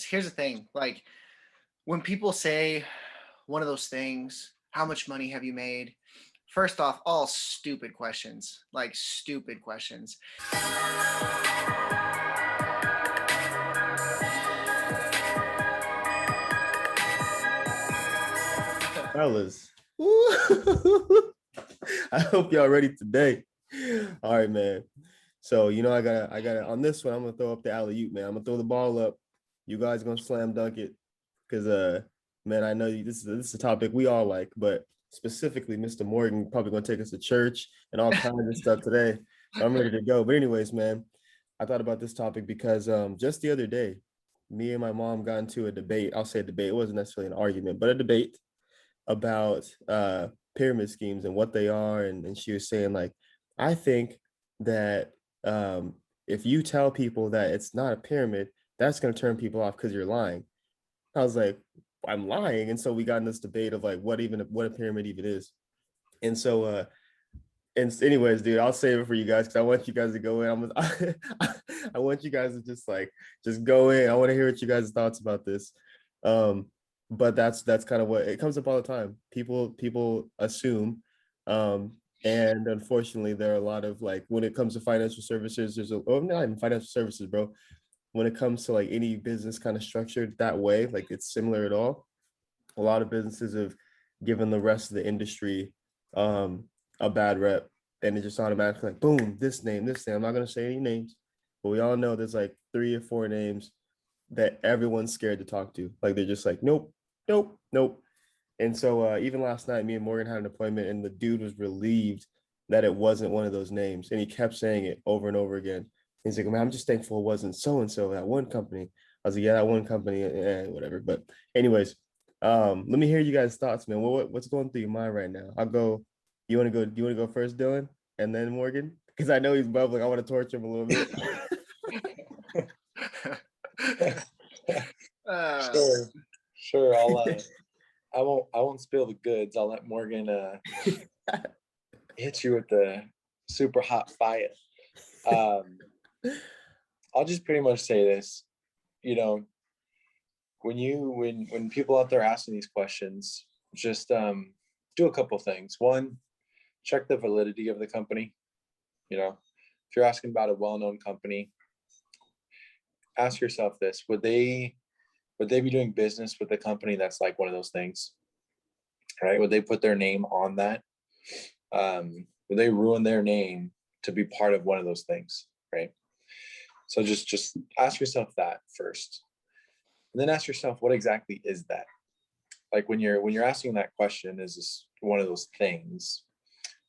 Here's the thing, like when people say one of those things, how much money have you made? First off, all stupid questions, like stupid questions. Fellas, woo! I hope y'all ready today. All right, man. So I gotta on this one. I'm gonna throw up the alley oop, man. I'm gonna throw the ball up. You guys gonna slam dunk it, because man, I know this is a topic we all like, but specifically, Mr. Morgan probably gonna take us to church and all kinds of stuff today. So I'm ready to go. But anyways, man, I thought about this topic because just the other day, me and my mom got into a debate. I'll say a debate. It wasn't necessarily an argument, but a debate about pyramid schemes and what they are. And she was saying, like, I think that if you tell people that it's not a pyramid, that's going to turn people off because you're lying. I was like, I'm lying. And so we got in this debate of like what a pyramid even is. And so and anyways, dude, I'll save it for you guys because I want you guys to go in. I want you guys to just go in. I want to hear what you guys' thoughts about this. Um, but that's kind of what it comes up all the time. People assume, and unfortunately, there are a lot of, like, when it comes to financial services, not even financial services, bro. When it comes to like any business kind of structured that way, like it's similar at all. A lot of businesses have given the rest of the industry a bad rep, and it just automatically like, boom, this name, this name. I'm not gonna say any names, but we all know there's like 3 or 4 names that everyone's scared to talk to. Like they're just like, nope, nope, nope. And so even last night, me and Morgan had an appointment, and the dude was relieved that it wasn't one of those names, and he kept saying it over and over again. He's like, man, I'm just thankful it wasn't so and so, that one company. I was like, yeah, that one company, whatever. But anyways, let me hear you guys' thoughts, man. What's going through your mind right now? I'll go. You want to go? Do you want to go first, Dylan, and then Morgan? Because I know he's bubbling. I want to torture him a little bit. uh, Sure, sure. I won't spill the goods. I'll let Morgan hit you with the super hot fire. Um, I'll just pretty much say this. You know, when people out there asking these questions, just do a couple things. One, check the validity of the company. You know, if you're asking about a well-known company, ask yourself this: would they be doing business with a company that's like one of those things? Right? Would they put their name on that? Would they ruin their name to be part of one of those things? Right? So just ask yourself that first, and then ask yourself, what exactly is that? Like when you're asking that question, is this one of those things?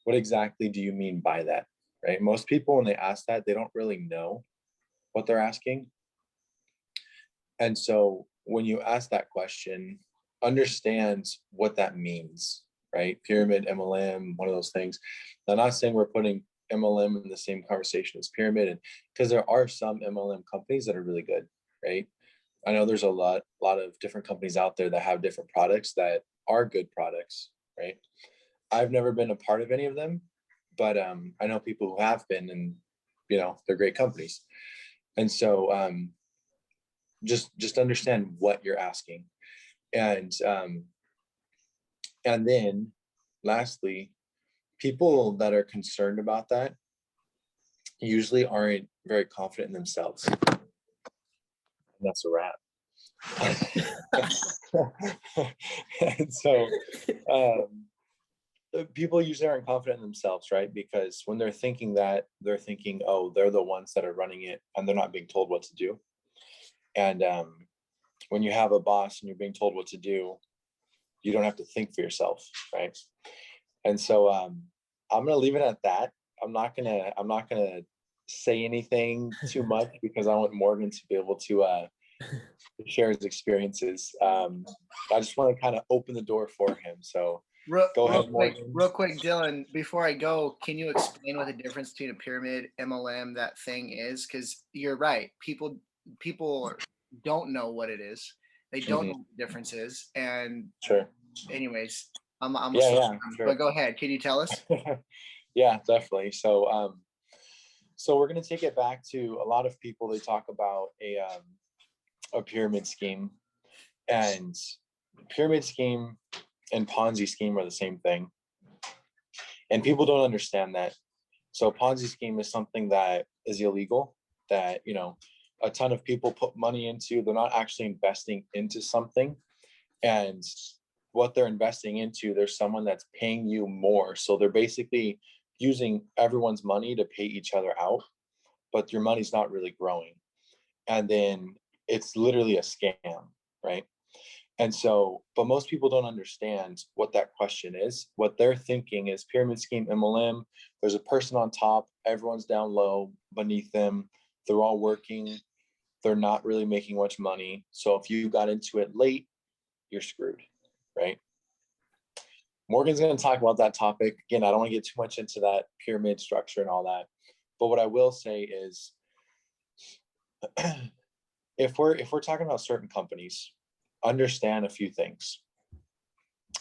What exactly do you mean by that? Right? Most people, when they ask that, they don't really know what they're asking. And so when you ask that question, understand what that means, right? Pyramid, MLM, one of those things. I'm not saying we're putting MLM in the same conversation as pyramid, and because there are some MLM companies that are really good, right? I know there's a lot of different companies out there that have different products that are good products, right? I've never been a part of any of them, but I know people who have been, and they're great companies. And so just understand what you're asking, and then lastly, people that are concerned about that usually aren't very confident in themselves, and that's a wrap. And so people usually aren't confident in themselves, right? Because when they're thinking that, they're thinking, oh, they're the ones that are running it and they're not being told what to do. And when you have a boss and you're being told what to do, you don't have to think for yourself, right? And so I'm gonna leave it at that. I'm not gonna say anything too much because I want Morgan to be able to share his experiences. I just want to kind of open the door for him. So go ahead, Morgan. Real quick, Dylan. Before I go, can you explain what the difference between a pyramid, MLM, that thing is? Because you're right. People don't know what it is. They don't know what the difference is. And Sure. anyways, Yeah, sure. But go ahead. Can you tell us? Yeah, definitely. So we're going to take it back to a lot of people. They talk about a pyramid scheme, and pyramid scheme and Ponzi scheme are the same thing. And people don't understand that. So a Ponzi scheme is something that is illegal, that, you know, a ton of people put money into, they're not actually investing into something. And what they're investing into, there's someone that's paying you more. So they're basically using everyone's money to pay each other out, but your money's not really growing. And then it's literally a scam, right? And so, but most people don't understand what that question is. What they're thinking is pyramid scheme, MLM, there's a person on top, everyone's down low beneath them. They're all working. They're not really making much money. So if you got into it late, you're screwed, right? Morgan's going to talk about that topic. Again, I don't want to get too much into that pyramid structure and all that. But what I will say is, if we're talking about certain companies, understand a few things.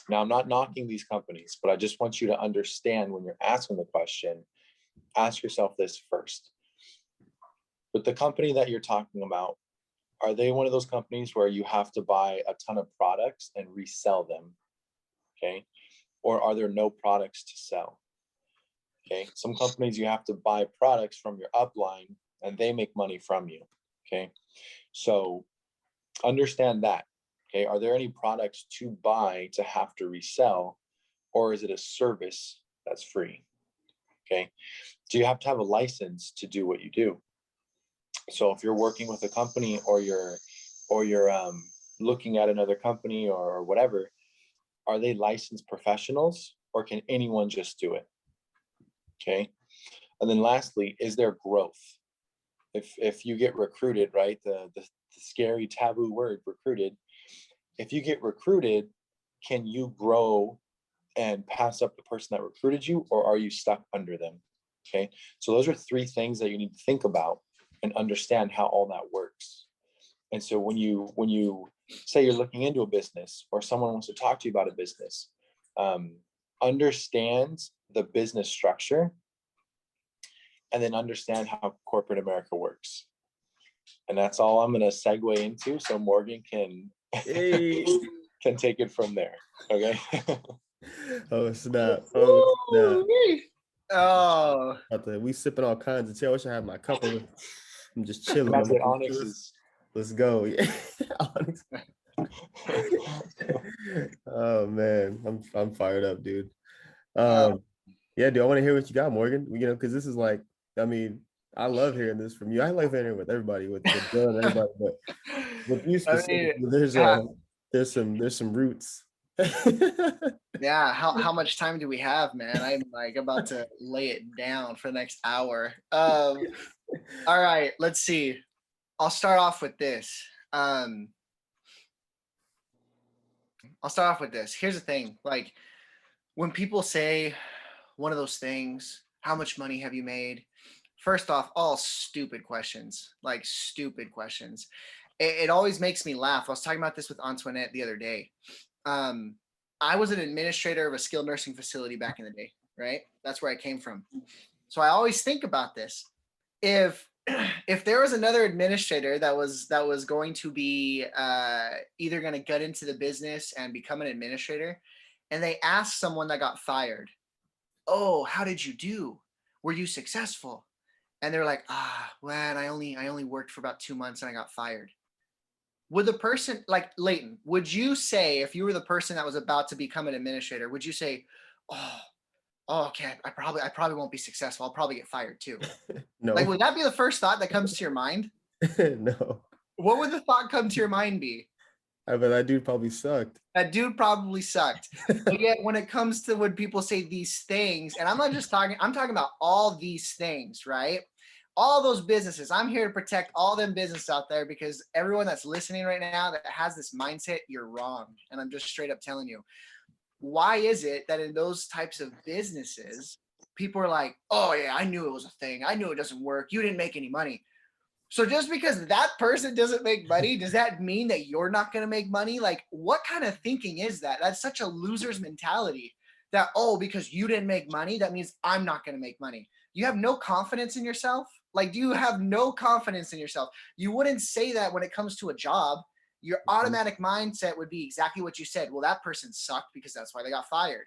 Now, I'm not knocking these companies, but I just want you to understand when you're asking the question, ask yourself this first. With the company that you're talking about, are they one of those companies where you have to buy a ton of products and resell them? Okay. Or are there no products to sell? Okay. Some companies you have to buy products from your upline and they make money from you. Okay. So understand that. Okay. Are there any products to buy to have to resell, or is it a service that's free? Okay. Do you have to have a license to do what you do? So if you're working with a company, or you're looking at another company or whatever, are they licensed professionals, or can anyone just do it? Okay. And then lastly, is there growth? If you get recruited, right? The scary taboo word, recruited. If you get recruited, can you grow and pass up the person that recruited you, or are you stuck under them? Okay. So those are three things that you need to think about and understand how all that works. And so when you say you're looking into a business, or someone wants to talk to you about a business, understand the business structure, and then understand how corporate America works. And that's all I'm going to segue into, so Morgan can Hey. can take it from there. Okay. Oh snap! Oh snap! Oh, We sipping all kinds of tea. I wish I had my cup of it. I'm just chilling. That's what Onyx is. Let's go. Yeah. Onyx. Oh man, I'm fired up, dude. Yeah, dude, I want to hear what you got, Morgan. You know, because this is like, I mean, I love hearing this from you. I like hearing it with everybody, with Bill and everybody, but with you specifically, there's some roots. yeah. How much time do we have, man? I'm like about to lay it down for the next hour. All right, let's see. I'll start off with this. Here's the thing. Like, when people say one of those things, how much money have you made? First off, all stupid questions, like stupid questions. It always makes me laugh. I was talking about this with Antoinette the other day. I was an administrator of a skilled nursing facility back in the day, right? That's where I came from. So I always think about this. If there was another administrator that was going to be either going to get into the business and become an administrator, and they asked someone that got fired, "Oh, how did you do? Were you successful?" And they're like, "Man, I only worked for about 2 months and I got fired." Would the person, like Leighton, would you say, if you were the person that was about to become an administrator, would you say, "Oh, okay, I probably won't be successful. I'll probably get fired too"? No. Like, would that be the first thought that comes to your mind? No. What would the thought come to your mind be? I bet that dude probably sucked. That dude probably sucked. But yet, when it comes to when people say these things, and I'm talking about all these things, right? All those businesses. I'm here to protect all them businesses out there, because everyone that's listening right now that has this mindset, you're wrong. And I'm just straight up telling you. Why is it that in those types of businesses, people are like, "Oh yeah, I knew it was a thing. I knew it doesn't work. You didn't make any money." So just because that person doesn't make money, does that mean that you're not going to make money? Like, what kind of thinking is that? That's such a loser's mentality, that, oh, because you didn't make money, that means I'm not going to make money. You have no confidence in yourself. Like, do you have no confidence in yourself? You wouldn't say that when it comes to a job. Your automatic mindset would be exactly what you said. Well, that person sucked because that's why they got fired.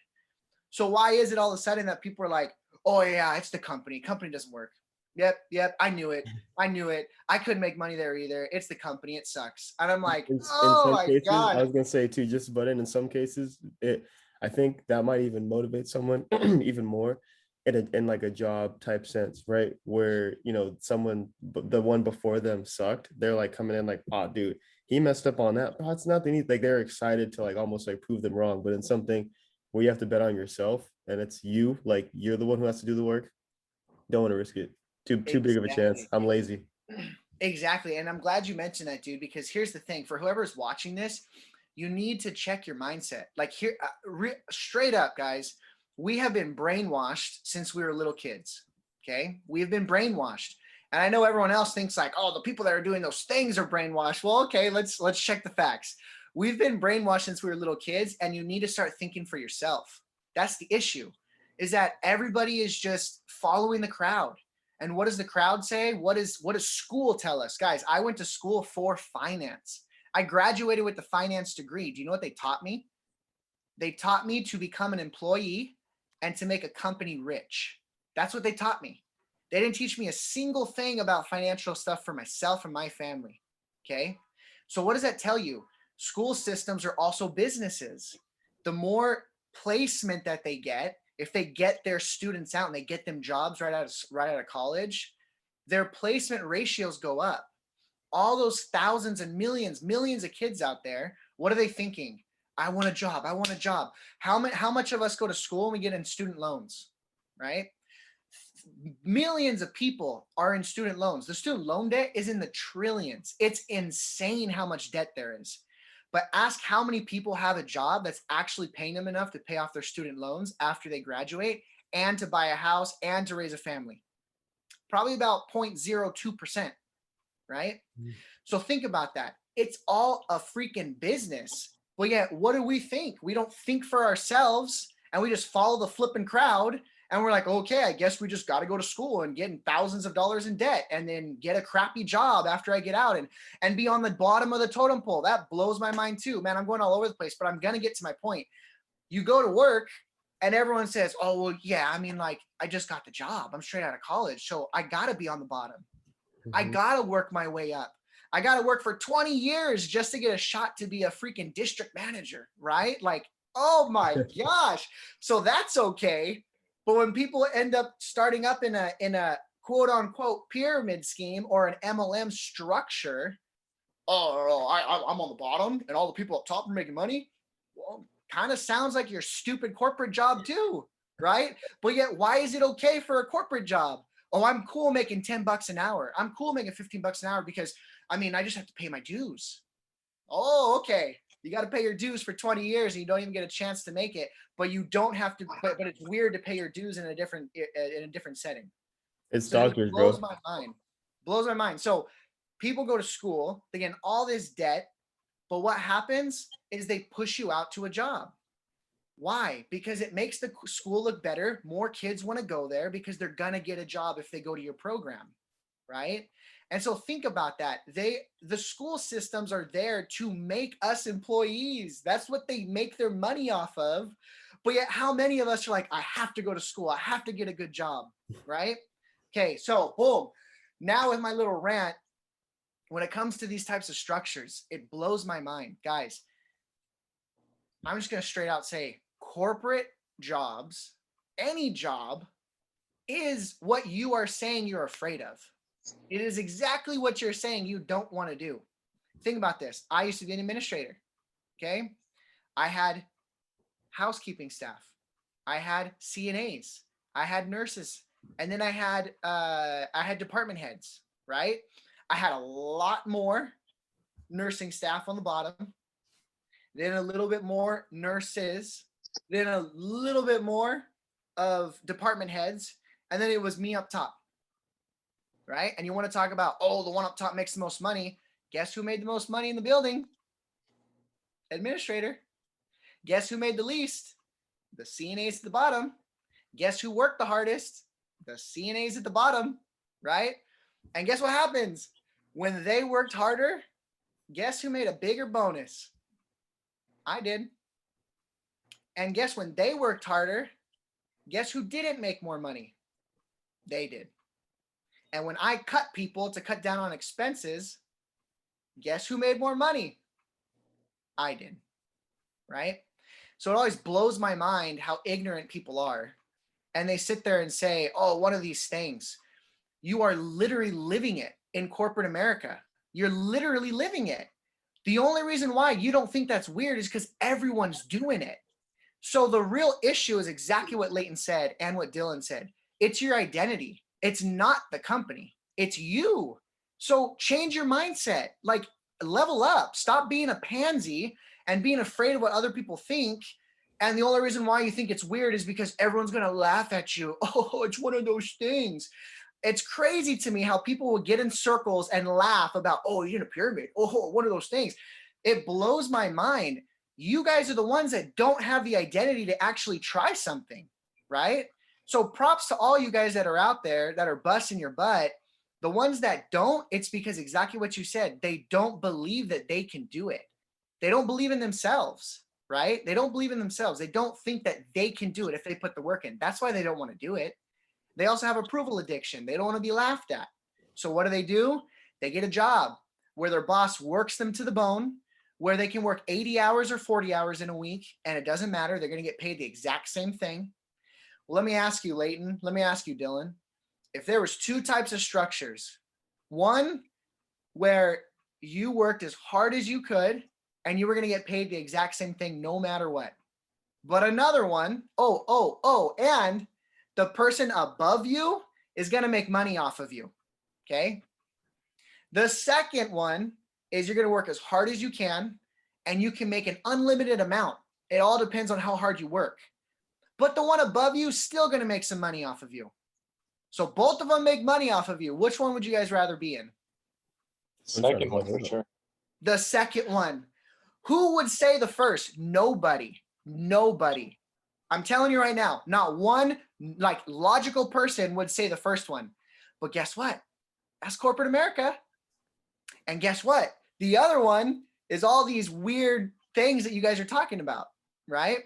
So why is it all of a sudden that people are like, oh yeah, it's the company. Company doesn't work. Yep. I knew it. I couldn't make money there either. It's the company. It sucks. And I'm like, In oh some my cases, I God. was gonna say too, just but in some cases, I think that might even motivate someone even more in like a job type sense, right? Where someone the one before them sucked, they're like coming in like, oh dude, he messed up on that. But it's nothing. Like they're excited to like almost like prove them wrong. But in something where you have to bet on yourself and it's you, like you're the one who has to do the work, don't want to risk it. Too big of a chance. Exactly. I'm lazy. Exactly. And I'm glad you mentioned that, dude, because here's the thing for whoever's watching this, you need to check your mindset. Like, here, straight up, guys, we have been brainwashed since we were little kids. Okay. We have been brainwashed. And I know everyone else thinks like, oh, the people that are doing those things are brainwashed. Well, okay, let's check the facts. We've been brainwashed since we were little kids, and you need to start thinking for yourself. That's the issue, is that everybody is just following the crowd. And what does the crowd say? What does school tell us? Guys, I went to school for finance. I graduated with the finance degree. Do you know what they taught me? They taught me to become an employee and to make a company rich. That's what they taught me. They didn't teach me a single thing about financial stuff for myself and my family. Okay. So what does that tell you? School systems are also businesses. The more placement that they get, if they get their students out and they get them jobs right out of college, their placement ratios go up. All those thousands and millions of kids out there, what are they thinking? I want a job. I want a job. How much of us go to school and we get in student loans, right? Millions of people are in student loans. The student loan debt is in the trillions. It's insane how much debt there is. But ask how many people have a job that's actually paying them enough to pay off their student loans after they graduate and to buy a house and to raise a family. Probably about 0.02%, right? So think about that. It's all a freaking business. But yet, what do we think? We don't think for ourselves, and we just follow the flipping crowd. And we're like, okay, I guess we just got to go to school and get thousands of dollars in debt and then get a crappy job after I get out and be on the bottom of the totem pole. That blows my mind too, man. I'm going all over the place, but I'm going to get to my point. You go to work and everyone says, oh, well, yeah, I mean, like, I just got the job. I'm straight out of college. So I got to be on the bottom. I got to work my way up. I got to work for 20 years just to get a shot to be a freaking district manager, right? Like, oh my gosh. So that's okay. But when people end up starting up in a quote unquote pyramid scheme or an MLM structure, I'm on the bottom and all the people up top are making money. Well, kind of sounds like your stupid corporate job too, right? But yet, why is it okay for a corporate job? Oh, I'm cool making $10 an hour. I'm cool making $15 an hour because I mean, I just have to pay my dues. Oh, okay. You got to pay your dues for 20 years and you don't even get a chance to make it, but you don't have to, but it's weird to pay your dues in a different setting. It's So doctors, it blows bro. my mind. Blows my mind. So people go to school, they get all this debt, but what happens is they push you out to a job. Why? Because it makes the school look better. More kids want to go there because they're going to get a job if they go to your program, right? And so think about that. The school systems are there to make us employees. That's what they make their money off of. But yet how many of us are like, I have to go to school. I have to get a good job, right? Okay, so boom. Now with my little rant, when it comes to these types of structures, it blows my mind. Guys, I'm just going to straight out say corporate jobs, any job is what you are saying you're afraid of. It is exactly what you're saying you don't want to do. Think about this. I used to be an administrator. Okay. I had housekeeping staff. I had CNAs. I had nurses. And then I had department heads, right? I had a lot more nursing staff on the bottom, then a little bit more nurses, then a little bit more of department heads, and then it was me up top. Right? And you want to talk about, oh, the one up top makes the most money. Guess who made the most money in the building? Administrator. Guess who made the least? The CNAs at the bottom. Guess who worked the hardest? The CNAs at the bottom, right? And guess what happens? When they worked harder, guess who made a bigger bonus? I did. And guess when they worked harder, guess who didn't make more money? They did. And when I cut people to cut down on expenses, guess who made more money? I did. Right? So it always blows my mind how ignorant people are. And they sit there and say, oh, one of these things. You are literally living it in corporate America. You're literally living it. The only reason why you don't think that's weird is because everyone's doing it. So the real issue is exactly what Leighton said and what Dylan said. It's your identity. It's not the company. It's you. So change your mindset. Like, level up. Stop being a pansy and being afraid of what other people think. And the only reason why you think it's weird is because everyone's going to laugh at you. Oh, it's one of those things. It's crazy to me how people will get in circles and laugh about, oh, you're in a pyramid. Oh, one of those things. It blows my mind. You guys are the ones that don't have the identity to actually try something, right? So props to all you guys that are out there that are busting your butt. The ones that don't, it's because exactly what you said. They don't believe that they can do it. They don't believe in themselves, right? They don't believe in themselves. They don't think that they can do it if they put the work in. That's why they don't want to do it. They also have approval addiction. They don't want to be laughed at. So what do? They get a job where their boss works them to the bone, where they can work 80 hours or 40 hours in a week, and it doesn't matter. They're going to get paid the exact same thing. Well, let me ask you, Leighton. Let me ask you, Dylan. If there was two types of structures, one where you worked as hard as you could and you were going to get paid the exact same thing no matter what. But another one, and the person above you is going to make money off of you. Okay. The second one is you're going to work as hard as you can and you can make an unlimited amount. It all depends on how hard you work. But the one above you is still going to make some money off of you. So both of them make money off of you. Which one would you guys rather be in? Second one for sure. The second one. Who would say the first? Nobody. Nobody. I'm telling you right now, not one like logical person would say the first one. But guess what? That's corporate America. And guess what? The other one is all these weird things that you guys are talking about, right?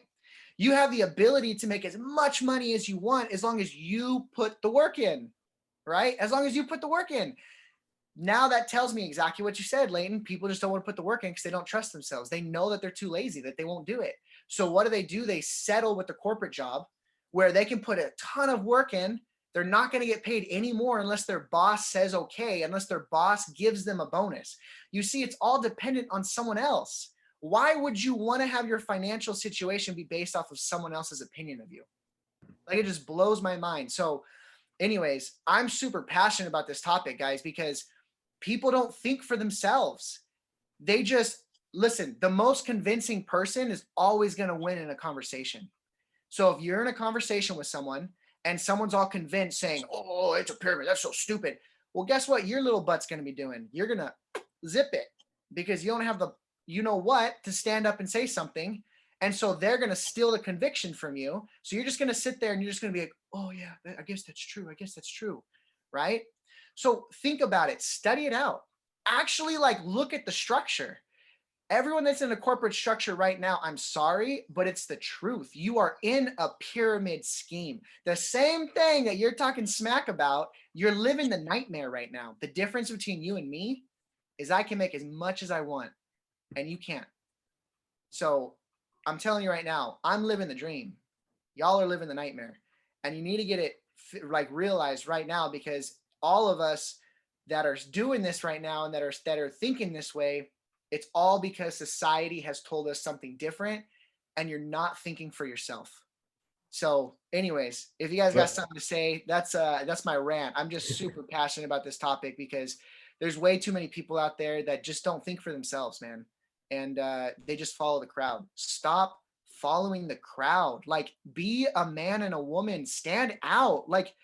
You have the ability to make as much money as you want as long as you put the work in, right? As long as you put the work in. Now that tells me exactly what you said, Leighton. People just don't want to put the work in because they don't trust themselves. They know that they're too lazy, that they won't do it. So what do? They settle with the corporate job where they can put a ton of work in. They're not going to get paid any more unless their boss says okay, unless their boss gives them a bonus. You see, it's all dependent on someone else. Why would you want to have your financial situation be based off of someone else's opinion of you? Like, it just blows my mind. So anyways, I'm super passionate about this topic, guys, because people don't think for themselves. They just listen. The most convincing person is always going to win in a conversation. So if you're in a conversation with someone and someone's all convinced saying, oh, it's a pyramid, that's so stupid. Well, guess what your little butt's going to be doing? You're going to zip it because you don't have the, you know what, to stand up and say something. And so they're going to steal the conviction from you. So you're just going to sit there and you're just going to be like, oh yeah, I guess that's true. I guess that's true. Right? So think about it, study it out. Actually, like, look at the structure. Everyone that's in a corporate structure right now, I'm sorry, but it's the truth. You are in a pyramid scheme. The same thing that you're talking smack about, you're living the nightmare right now. The difference between you and me is I can make as much as I want and you can't. So I'm telling you right now, I'm living the dream. Y'all are living the nightmare. And you need to get it like realized right now, because all of us that are doing this right now and that are thinking this way, it's all because society has told us something different and you're not thinking for yourself. So anyways, if you guys got something to say, that's my rant. I'm just super passionate about this topic because there's way too many people out there that just don't think for themselves, man. And they just follow the crowd. Stop following the crowd. Like, be a man and a woman, stand out. Like,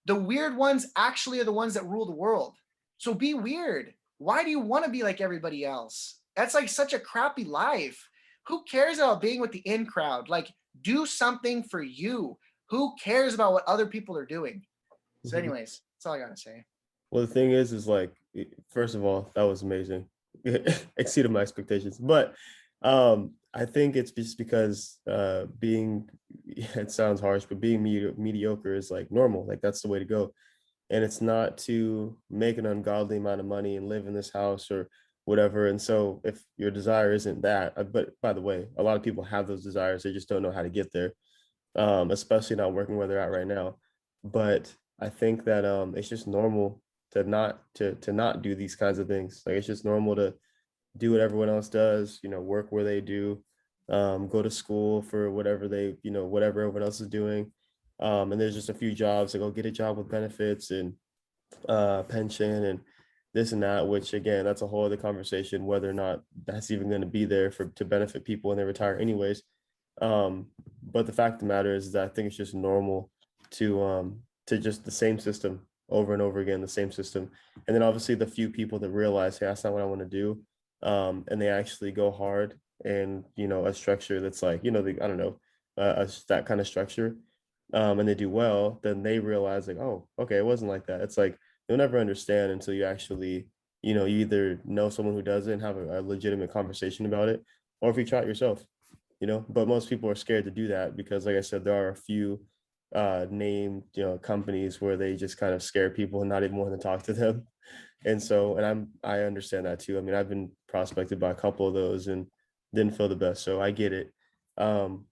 the weird ones actually are the ones that rule the world. So be weird. Why do you want to be like everybody else? That's like such a crappy life. Who cares about being with the in crowd? Like, do something for you. Who cares about what other people are doing? So anyways, that's all I got to say. Well, the thing is like, first of all, that was amazing. Exceeded my expectations. But I think it's just because being, it sounds harsh, but being mediocre is like normal. Like that's the way to go. And it's not to make an ungodly amount of money and live in this house or whatever. And so if your desire isn't that, but by the way, a lot of people have those desires, they just don't know how to get there, especially not working where they're at right now. But I think that it's just normal to not do these kinds of things. Like it's just normal to do what everyone else does, you know, work where they do, go to school for whatever they, you know, whatever everyone else is doing. And there's just a few jobs, like go get a job with benefits and pension and this and that, which again, that's a whole other conversation, whether or not that's even going to be there for to benefit people when they retire anyways. But the fact of the matter is that I think it's just normal to just the same system over and over again, the same system. And then obviously the few people that realize, hey, that's not what I want to do. And they actually go hard and, you know, a structure that's like, you know, I don't know, that kind of structure, and they do well, then they realize like, oh, okay, it wasn't like that. It's like, you'll never understand until you actually, you know, you either know someone who does it and have a legitimate conversation about it, or if you try it yourself, you know. But most people are scared to do that because, like I said, there are a few named, you know, companies where they just kind of scare people and not even want to talk to them. And so, and I understand that too. I mean, I've been prospected by a couple of those and didn't feel the best, so I get it. Um,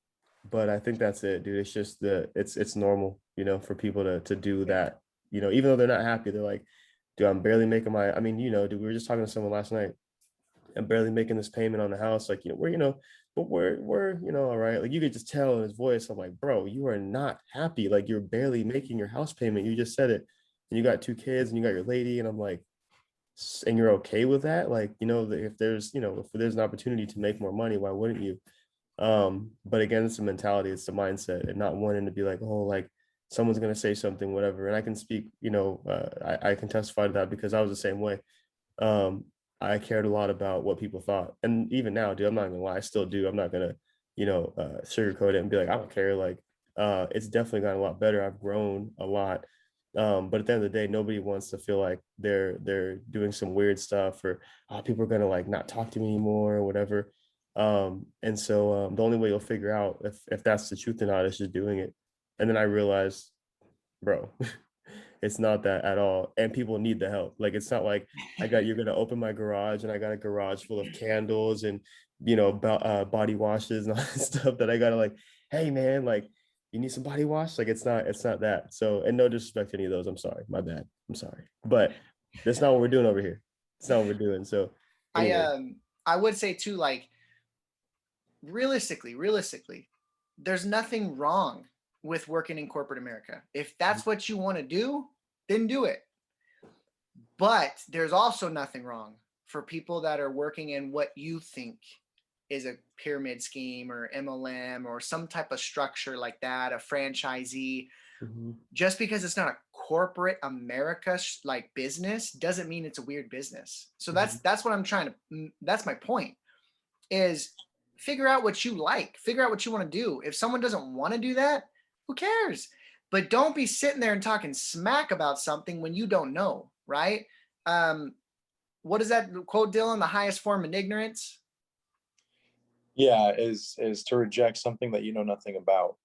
but I think that's it, dude. It's just it's normal, you know, for people to do that, you know, even though they're not happy, they're like, dude, I'm barely making I mean, you know, dude, we were just talking to someone last night. I'm barely making this payment on the house. Like, you know, you know, but we're, you know, all right. Like you could just tell in his voice. I'm like, bro, you are not happy. Like you're barely making your house payment. You just said it. And you got two kids and you got your lady. And I'm like, and you're okay with that? Like, you know, if there's, you know, if there's an opportunity to make more money, why wouldn't you? But again, it's the mentality, it's the mindset, and not wanting to be like, oh, like someone's gonna say something, whatever. And I can speak, you know, I can testify to that because I was the same way. Um, I cared a lot about what people thought, and even now, dude, I'm not gonna lie, I still do. I'm not gonna, you know, sugarcoat it and be like, I don't care. Like, it's definitely gotten a lot better. I've grown a lot. But at the end of the day, nobody wants to feel like they're doing some weird stuff or people are gonna like not talk to me anymore or whatever. And so the only way you'll figure out if that's the truth or not is just doing it. And then I realized, bro, it's not that at all. And people need the help. Like it's not like you're gonna open my garage and I got a garage full of candles and you know body washes and all that stuff that I gotta like, hey man, like you need some body wash. Like it's not that. So and no disrespect to any of those. I'm sorry, my bad. I'm sorry, but that's not what we're doing over here. It's not what we're doing. So I anyway. I would say too, like realistically, there's nothing wrong with working in corporate America. If that's what you want to do, then do it. But there's also nothing wrong for people that are working in what you think is a pyramid scheme or MLM or some type of structure like that, a franchisee. Mhm. Just because it's not a corporate America like business doesn't mean it's a weird business. So that's what I'm trying to. That's my point. Is figure out what you like. Figure out what you want to do. If someone doesn't want to do that, who cares? But don't be sitting there and talking smack about something when you don't know, right? What is that quote, Dylan? The highest form of ignorance. Yeah, is to reject something that you know nothing about.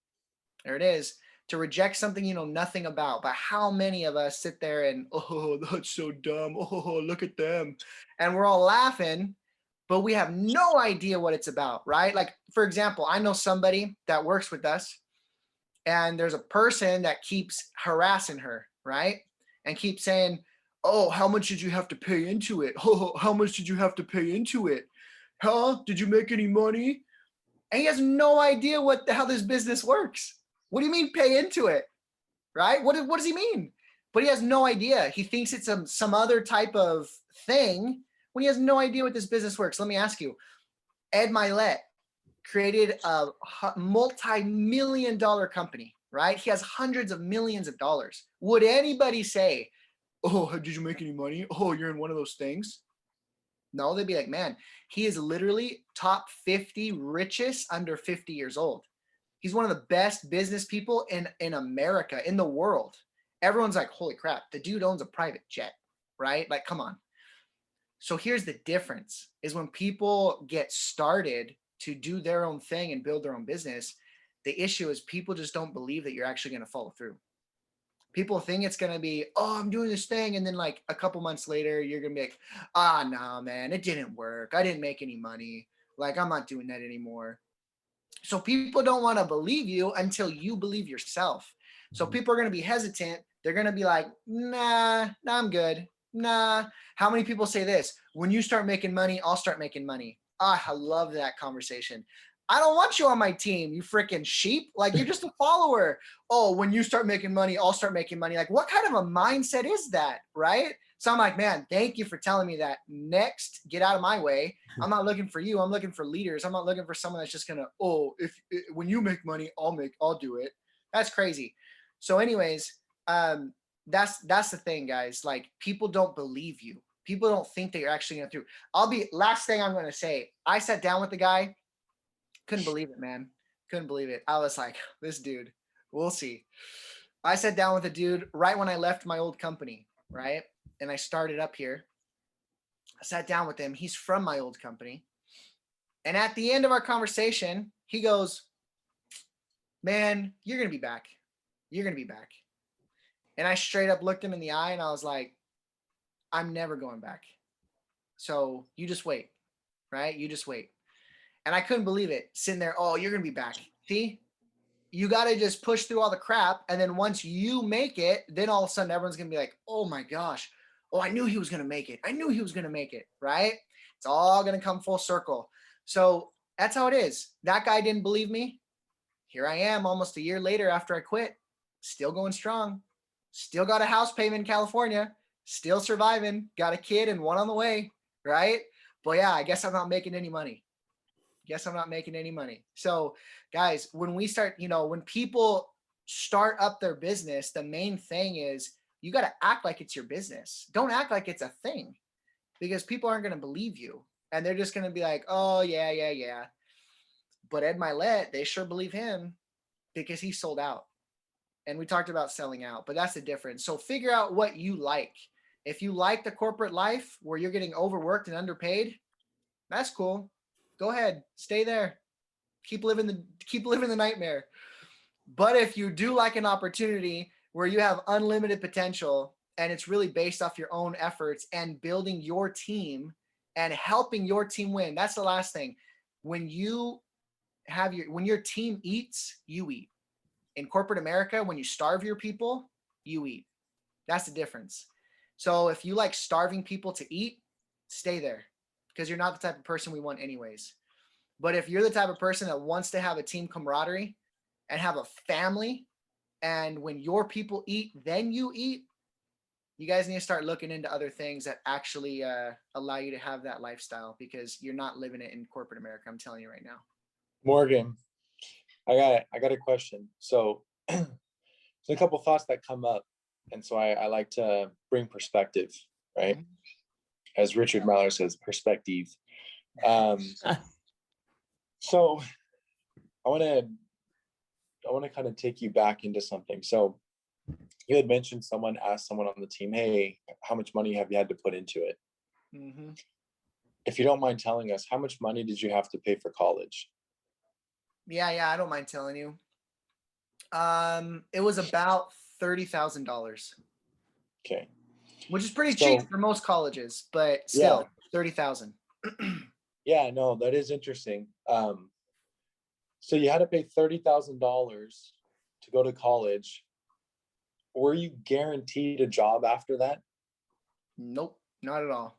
There it is. To reject something you know nothing about. But how many of us sit there and, oh, that's so dumb. Oh, look at them. And we're all laughing, but we have no idea what it's about, right? Like, for example, I know somebody that works with us, and there's a person that keeps harassing her, right? And keeps saying, oh, how much did you have to pay into it? Oh, how much did you have to pay into it? Huh? Did you make any money? And he has no idea how this business works. What do you mean pay into it? Right? What does he mean? But he has no idea. He thinks it's some other type of thing when he has no idea what this business works. Let me ask you, Ed Milet created a multi-million-dollar company, right? He has hundreds of millions of dollars. Would anybody say, oh, did you make any money? Oh, you're in one of those things? No, they'd be like, man, he is literally top 50 richest under 50 years old. He's one of the best business people in America, in the world. Everyone's like, holy crap, the dude owns a private jet. right? Like, come on. So here's the difference is when people get started to do their own thing and build their own business, the issue is people just don't believe that you're actually going to follow through. People think it's going to be, oh, I'm doing this thing. And then like a couple months later, you're going to be like, ah, no, man, it didn't work. I didn't make any money. Like, I'm not doing that anymore. So people don't want to believe you until you believe yourself. So people are going to be hesitant. They're going to be like, nah, I'm good. Nah. How many people say this? When you start making money, I'll start making money. Ah, I love that conversation. I don't want you on my team, you freaking sheep. Like, you're just a follower. Oh, when you start making money, I'll start making money. Like, what kind of a mindset is that? Right? So I'm like, man, thank you for telling me that. Next, get out of my way. I'm not looking for you. I'm looking for leaders. I'm not looking for someone that's just gonna, oh, when you make money, I'll do it. That's crazy. So, anyways, that's the thing, guys. Like, people don't believe you. People don't think that you're actually gonna do. Last thing I'm gonna say. I sat down with the guy. Couldn't believe it, man. Couldn't believe it. I was like, this dude, we'll see. I sat down with a dude right when I left my old company, right? And I started up here. I sat down with him. He's from my old company. And at the end of our conversation, he goes, man, you're going to be back. You're going to be back. And I straight up looked him in the eye and I was like, I'm never going back. So you just wait, right? You just wait. And I couldn't believe it. Sitting there, oh, you're going to be back. See? You got to just push through all the crap. And then once you make it, then all of a sudden everyone's going to be like, oh my gosh. Oh, I knew he was going to make it. I knew he was going to make it, right? It's all going to come full circle. So that's how it is. That guy didn't believe me. Here I am almost a year later after I quit, still going strong. Still got a house payment in California. Still surviving. Got a kid and one on the way, right? But yeah, I guess I'm not making any money. So guys, when we start, when people start up their business, the main thing is you got to act like it's your business. Don't act like it's a thing, because people aren't going to believe you. And they're just going to be like, oh, yeah. But Ed Milet, they sure believe him because he sold out. And we talked about selling out, but that's the difference. So figure out what you like. If you like the corporate life where you're getting overworked and underpaid, that's cool. Go ahead, stay there. Keep living the nightmare. But if you do like an opportunity where you have unlimited potential and it's really based off your own efforts and building your team and helping your team win, that's the last thing. When your team eats, you eat. In corporate America, when you starve your people, you eat. That's the difference. So if you like starving people to eat, stay there, because you're not the type of person we want anyways. But if you're the type of person that wants to have a team camaraderie and have a family, and when your people eat, then you eat, you guys need to start looking into other things that actually allow you to have that lifestyle, because you're not living it in corporate America. I'm telling you right now. Morgan, I got a question. So, so a couple thoughts that come up, and so I like to bring perspective, right? Mm-hmm. As Richard Mallard says, perspective. So I want to kind of take you back into something. So you had mentioned someone asked someone on the team, hey, how much money have you had to put into it? Mm-hmm. If you don't mind telling us, how much money did you have to pay for college? Yeah, I don't mind telling you. It was about $30,000. Okay. Which is pretty cheap for most colleges, but still, yeah. 30,000. Yeah, no, that is interesting. So you had to pay $30,000 to go to college. Were you guaranteed a job after that? Nope, not at all.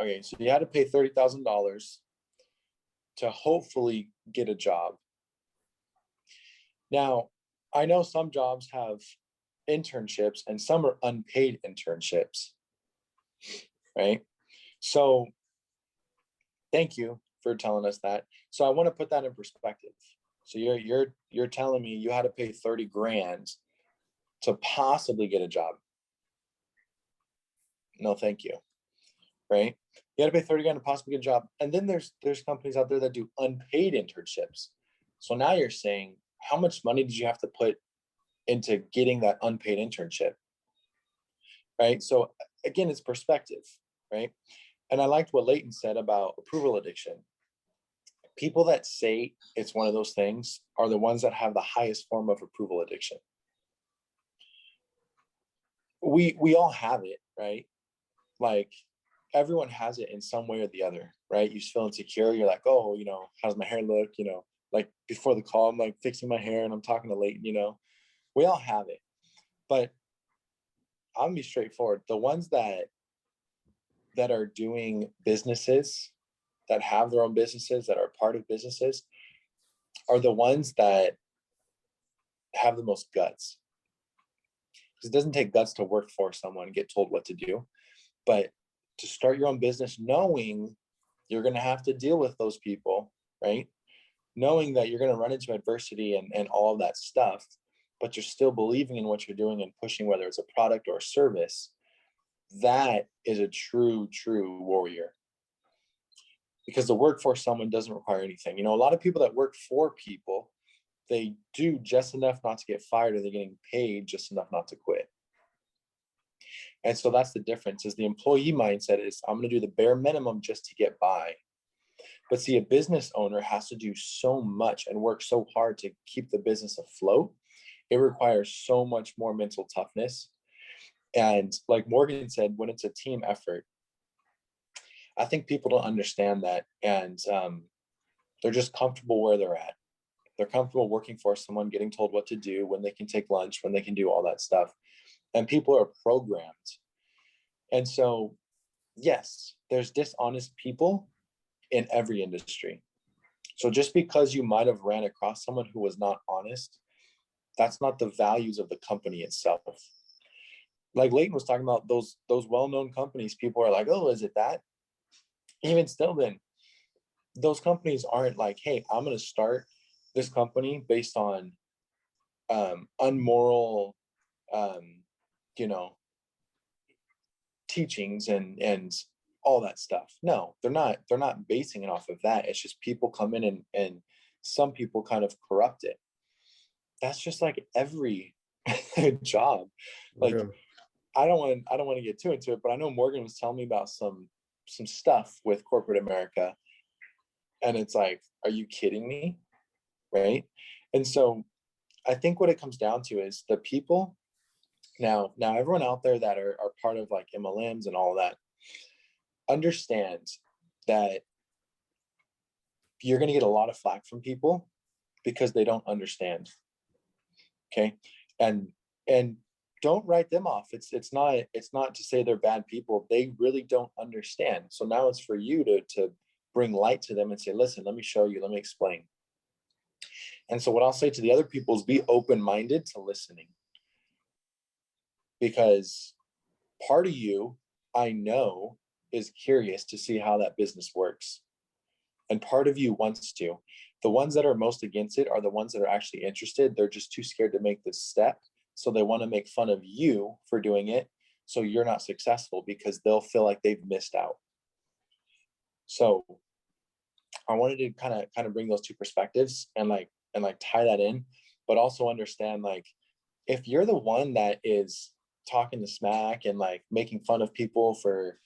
Okay, so you had to pay $30,000 to hopefully get a job. Now, I know some jobs have internships and some are unpaid internships, right? So thank you for telling us that. So I want to put that in perspective. So you're telling me you had to pay 30 grand to possibly get a job. No, thank you. Right? You had to pay 30 grand to possibly get a job. And then there's companies out there that do unpaid internships. So now you're saying, how much money did you have to put into getting that unpaid internship? Right? So again, it's perspective, right? And I liked what Leighton said about approval addiction. People that say it's one of those things are the ones that have the highest form of approval addiction. We all have it, right? Like everyone has it in some way or the other, right? You feel insecure. You're like, oh, how does my hair look? Like before the call, I'm like fixing my hair and I'm talking to Leighton, we all have it. But I'm gonna be straightforward. The ones that are doing businesses, that have their own businesses, that are part of businesses, are the ones that have the most guts. Because it doesn't take guts to work for someone and get told what to do, but to start your own business knowing you're going to have to deal with those people, right? Knowing that you're going to run into adversity and all of that stuff, but you're still believing in what you're doing and pushing, whether it's a product or a service, that is a true warrior. Because the work for someone doesn't require anything. A lot of people that work for people, they do just enough not to get fired, or they're getting paid just enough not to quit. And so that's the difference. Is the employee mindset is, I'm going to do the bare minimum just to get by. But see, a business owner has to do so much and work so hard to keep the business afloat. It requires so much more mental toughness. And like Morgan said, when it's a team effort, I think people don't understand that. And they're just comfortable where they're at. They're comfortable working for someone, getting told what to do, when they can take lunch, when they can do all that stuff. And people are programmed. And so, yes, there's dishonest people in every industry. So just because you might have ran across someone who was not honest, that's not the values of the company itself. Like Leighton was talking about, those well-known companies, people are like, oh, is it that? Even still then, those companies aren't like, hey, I'm going to start this company based on unmoral, teachings and all that stuff. No, they're not basing it off of that. It's just people come in and some people kind of corrupt it. That's just like every job. Like, Yeah. I don't want to get too into it, but I know Morgan was telling me about some stuff with corporate America. And it's like, are you kidding me? Right. And so I think what it comes down to is the people. Now everyone out there that are part of like MLMs and all of that, understand that you're going to get a lot of flack from people because they don't understand. Okay. And don't write them off. It's not to say they're bad people. They really don't understand. So now it's for you to bring light to them and say, listen, let me show you, let me explain. And so what I'll say to the other people is be open-minded to listening. Because part of you, I know, is curious to see how that business works. And part of you wants to. The ones that are most against it are the ones that are actually interested. They're just too scared to make this step. So they want to make fun of you for doing it. So you're not successful because they'll feel like they've missed out. So I wanted to kind of bring those two perspectives and tie that in, but also understand, like, if you're the one that is talking the smack and like making fun of people for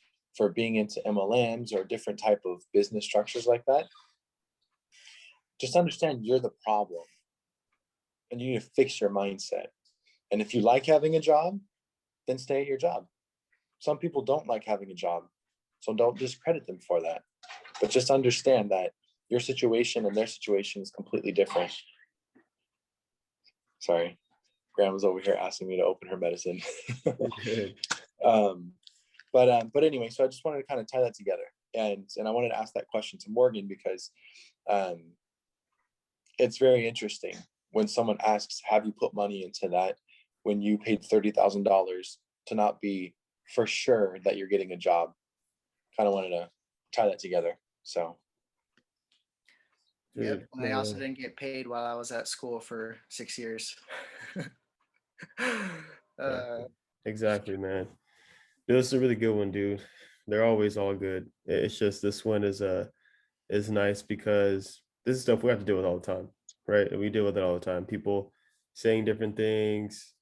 being into MLMs or different type of business structures like that, just understand you're the problem and you need to fix your mindset. And if you like having a job, then stay at your job. Some people don't like having a job, so don't discredit them for that. But just understand that your situation and their situation is completely different. Sorry, Grandma's over here asking me to open her medicine. But anyway, so I just wanted to kind of tie that together, and I wanted to ask that question to Morgan because it's very interesting when someone asks, have you put money into that when you paid $30,000 to not be for sure that you're getting a job? Kind of wanted to tie that together. So Yep. I also didn't get paid while I was at school for 6 years. Exactly, man. This is a really good one, dude. They're always all good. It's just this one is nice because this is stuff we have to deal with all the time, right? And we deal with it all the time. People saying different things,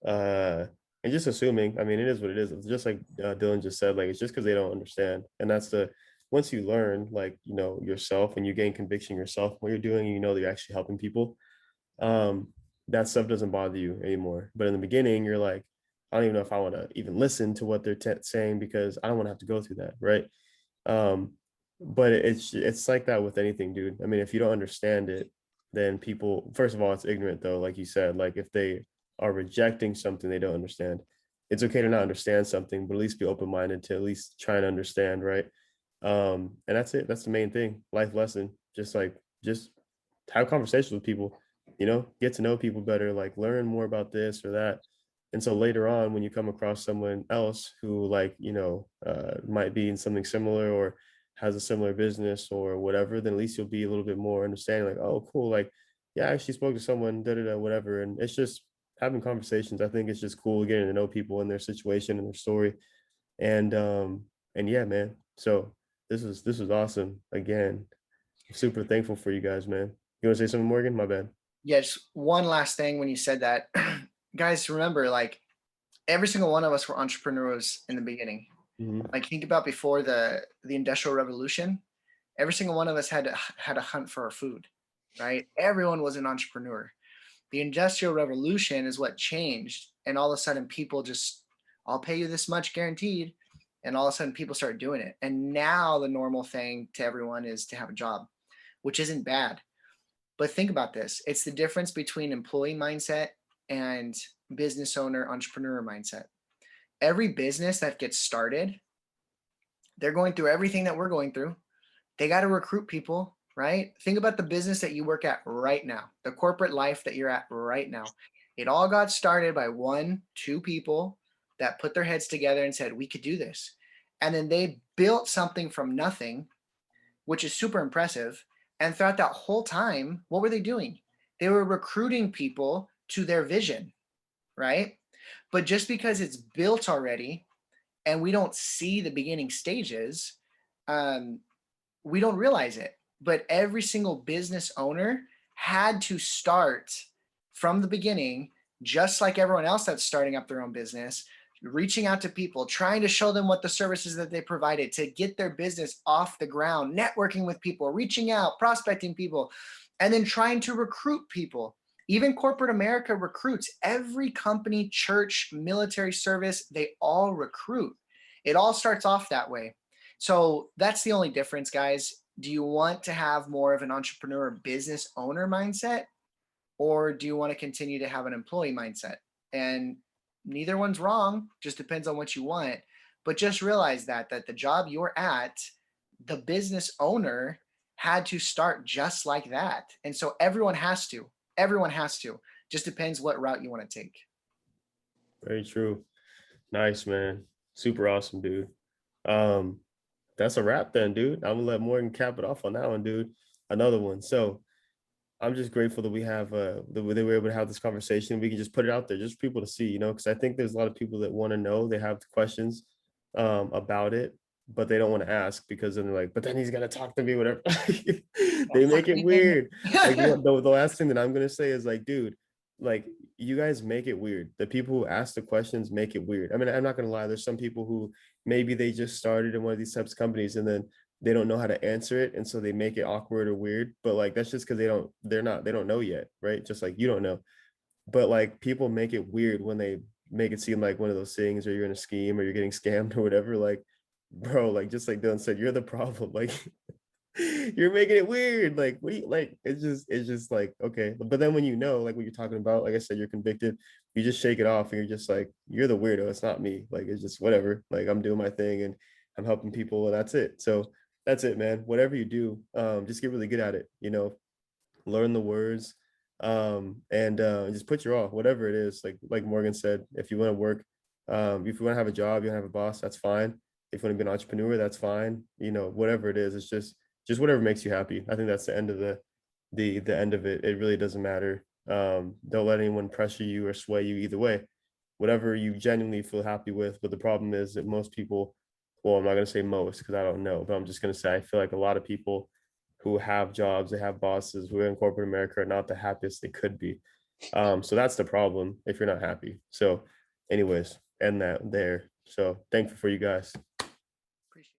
and just assuming. I mean, it is what it is. It's just like Dylan just said, like it's just because they don't understand, and that's the once you learn, like yourself, and you gain conviction yourself what you're doing, you know that you're actually helping people. Um, that stuff doesn't bother you anymore. But in the beginning, you're like, I don't even know if I want to even listen to what they're saying because I don't want to have to go through that, right? Um, but it's like that with anything, dude. I mean, if you don't understand it, then people, first of all, it's ignorant though, like you said. Like if they are rejecting something they don't understand, it's okay to not understand something, but at least be open-minded to at least try and understand, right? And that's it. That's the main thing. Life lesson. Just have conversations with people, get to know people better, like learn more about this or that. And so later on, when you come across someone else who like, might be in something similar or has a similar business or whatever, then at least you'll be a little bit more understanding, like, oh, cool. Like, yeah, I actually spoke to someone, da da da, whatever. And it's just having conversations. I think it's just cool getting to know people and their situation and their story. And yeah, man. So this was awesome. Again, super thankful for you guys, man. You want to say something, Morgan? My bad. Yeah, just one last thing when you said that. Guys, remember, like every single one of us were entrepreneurs in the beginning. Mhm. Like think about before the Industrial Revolution, every single one of us had to hunt for our food, right? Everyone was an entrepreneur. The Industrial Revolution is what changed, and all of a sudden people just, I'll pay you this much guaranteed, and all of a sudden people start doing it. And now the normal thing to everyone is to have a job, which isn't bad. But think about this. It's the difference between employee mindset and business owner, entrepreneur mindset. Every business that gets started, they're going through everything that we're going through. They got to recruit people, right? Think about the business that you work at right now, the corporate life that you're at right now. It all got started by one, two people that put their heads together and said, we could do this. And then they built something from nothing, which is super impressive. And throughout that whole time, what were they doing? They were recruiting people to their vision, right? But just because it's built already and we don't see the beginning stages, um, we don't realize it. But every single business owner had to start from the beginning, just like everyone else that's starting up their own business, reaching out to people, trying to show them what the services that they provided to get their business off the ground, networking with people, reaching out, prospecting people, and then trying to recruit people. Even corporate America recruits. Every company, church, military service, they all recruit. It all starts off that way. So that's the only difference, guys. Do you want to have more of an entrepreneur business owner mindset, or do you want to continue to have an employee mindset? And neither one's wrong, just depends on what you want. But just realize that the job you're at, the business owner had to start just like that. And so everyone has to. Everyone has to. Just depends what route you want to take. Very true. Nice, man. Super awesome, dude. Um, that's a wrap then, dude. I'm gonna let Morgan cap it off on that one, dude. Another one. So I'm just grateful that we have that we were able to have this conversation. We can just put it out there just for people to see, because I think there's a lot of people that want to know, they have questions about it, but they don't want to ask because then they're like, but then he's gonna talk to me, whatever. They make it weird. Like the last thing that I'm gonna say is like, dude, like you guys make it weird. The people who ask the questions make it weird. I mean, I'm not gonna lie, there's some people who maybe they just started in one of these types of companies and then they don't know how to answer it, and so they make it awkward or weird, but like that's just because they don't know yet, right? Just like you don't know. But like people make it weird when they make it seem like one of those things, or you're in a scheme or you're getting scammed or whatever. Like, bro, like just like Dylan said, you're the problem. Like you're making it weird. Like what do you like? It's just like, okay. But then when like what you're talking about, like I said, you're convicted, you just shake it off and you're just like, you're the weirdo, it's not me. Like it's just whatever. Like I'm doing my thing and I'm helping people and that's it. So that's it, man. Whatever you do, just get really good at it, learn the words, and just put your all, whatever it is. Like Morgan said, if you want to work, if you want to have a job, you want to have a boss, that's fine. If you want to be an entrepreneur, that's fine. Whatever it is, it's just whatever makes you happy. I think that's the end of the end of it. It really doesn't matter. Don't let anyone pressure you or sway you either way. Whatever you genuinely feel happy with. But the problem is that most people, well, I'm not going to say most because I don't know, but I'm just going to say I feel like a lot of people who have jobs, they have bosses who are in corporate America are not the happiest they could be. So that's the problem if you're not happy. So anyways, end that there. So thankful for you guys.